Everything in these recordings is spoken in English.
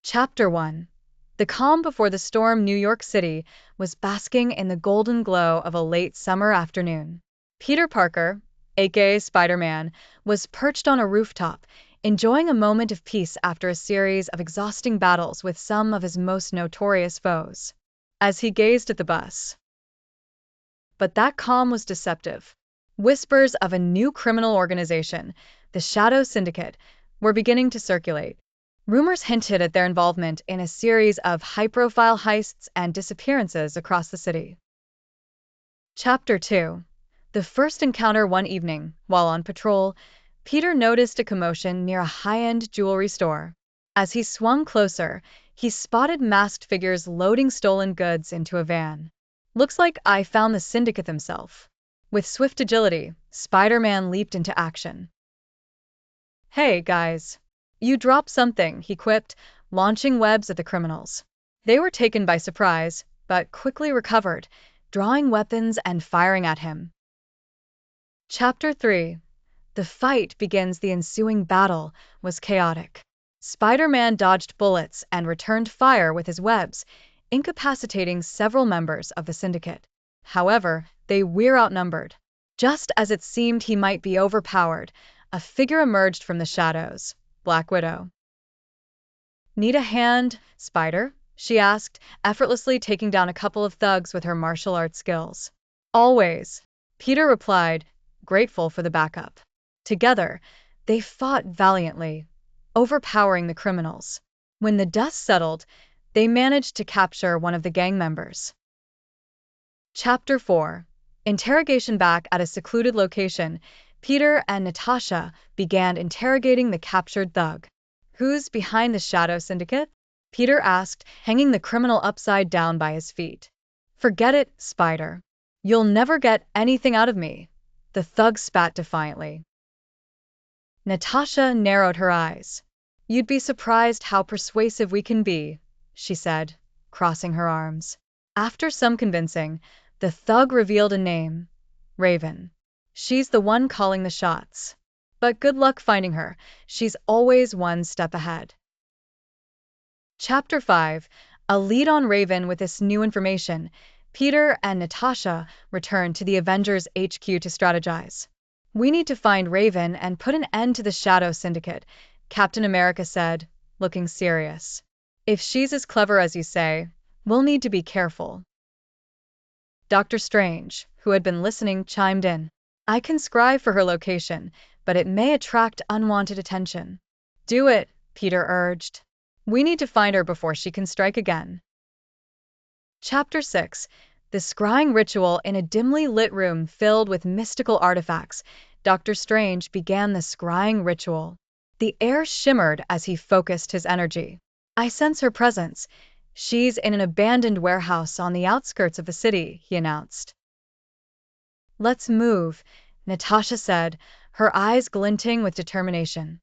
Chapter 1. The calm before the storm. New York City was basking in the golden glow of a late summer afternoon. Peter Parker, aka Spider-Man, was perched on a rooftop, enjoying a moment of peace after a series of exhausting battles with some of his most notorious foes. As he gazed at the bus. But that calm was deceptive. Whispers of a new criminal organization, the Shadow Syndicate, were beginning to circulate. Rumors hinted at their involvement in a series of high-profile heists and disappearances across the city. Chapter 2. The first encounter. One evening, while on patrol, Peter noticed a commotion near a high-end jewelry store. As he swung closer, he spotted masked figures loading stolen goods into a van. "Looks like I found the Syndicate themselves." With swift agility, Spider-Man leaped into action. "Hey, guys. You dropped something," he quipped, launching webs at the criminals. They were taken by surprise, but quickly recovered, drawing weapons and firing at him. Chapter 3. The fight begins. The ensuing battle was chaotic. Spider-Man dodged bullets and returned fire with his webs, incapacitating several members of the Syndicate. However, they were outnumbered. Just as it seemed he might be overpowered, a figure emerged from the shadows. Black Widow. "Need a hand, Spider?" she asked, effortlessly taking down a couple of thugs with her martial arts skills. "Always," Peter replied, grateful for the backup. Together, they fought valiantly, overpowering the criminals. When the dust settled, they managed to capture one of the gang members. Chapter 4. Interrogation. Back at a secluded location, Peter and Natasha began interrogating the captured thug. "Who's behind the Shadow Syndicate?" Peter asked, hanging the criminal upside down by his feet. "Forget it, Spider. You'll never get anything out of me," the thug spat defiantly. Natasha narrowed her eyes. "You'd be surprised how persuasive we can be," she said, crossing her arms. After some convincing, the thug revealed a name: Raven. "She's the one calling the shots. But good luck finding her. She's always one step ahead." Chapter 5. A lead on Raven. With this new information, Peter and Natasha returned to the Avengers HQ to strategize. "We need to find Raven and put an end to the Shadow Syndicate," Captain America said, looking serious. "If she's as clever as you say, we'll need to be careful." Dr. Strange, who had been listening, chimed in. "I can scribe for her location, but it may attract unwanted attention." "Do it," Peter urged. "We need to find her before she can strike again." Chapter 6. The scrying ritual. In a dimly lit room filled with mystical artifacts, Dr. Strange began the scrying ritual. The air shimmered as he focused his energy. "I sense her presence. She's in an abandoned warehouse on the outskirts of the city," he announced. "Let's move," Natasha said, her eyes glinting with determination.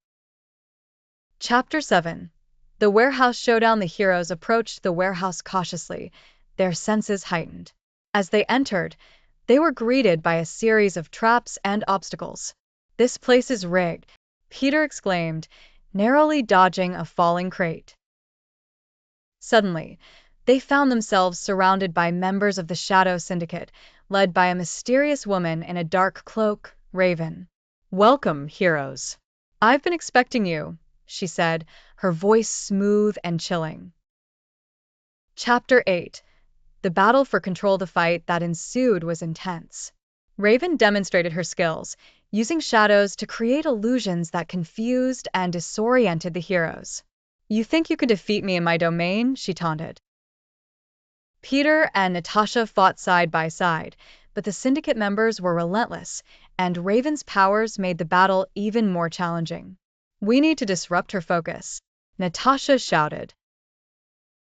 Chapter 7. The warehouse showdown. The heroes approached the warehouse cautiously, their senses heightened. As they entered, they were greeted by a series of traps and obstacles. "This place is rigged," Peter exclaimed, narrowly dodging a falling crate. Suddenly, they found themselves surrounded by members of the Shadow Syndicate, led by a mysterious woman in a dark cloak, Raven. "Welcome, heroes. I've been expecting you," she said, her voice smooth and chilling. Chapter 8. The battle for control. The fight that ensued was intense. Raven demonstrated her skills, using shadows to create illusions that confused and disoriented the heroes. "You think you could defeat me in my domain?" she taunted. Peter and Natasha fought side by side, but the Syndicate members were relentless, and Raven's powers made the battle even more challenging. "We need to disrupt her focus," Natasha shouted.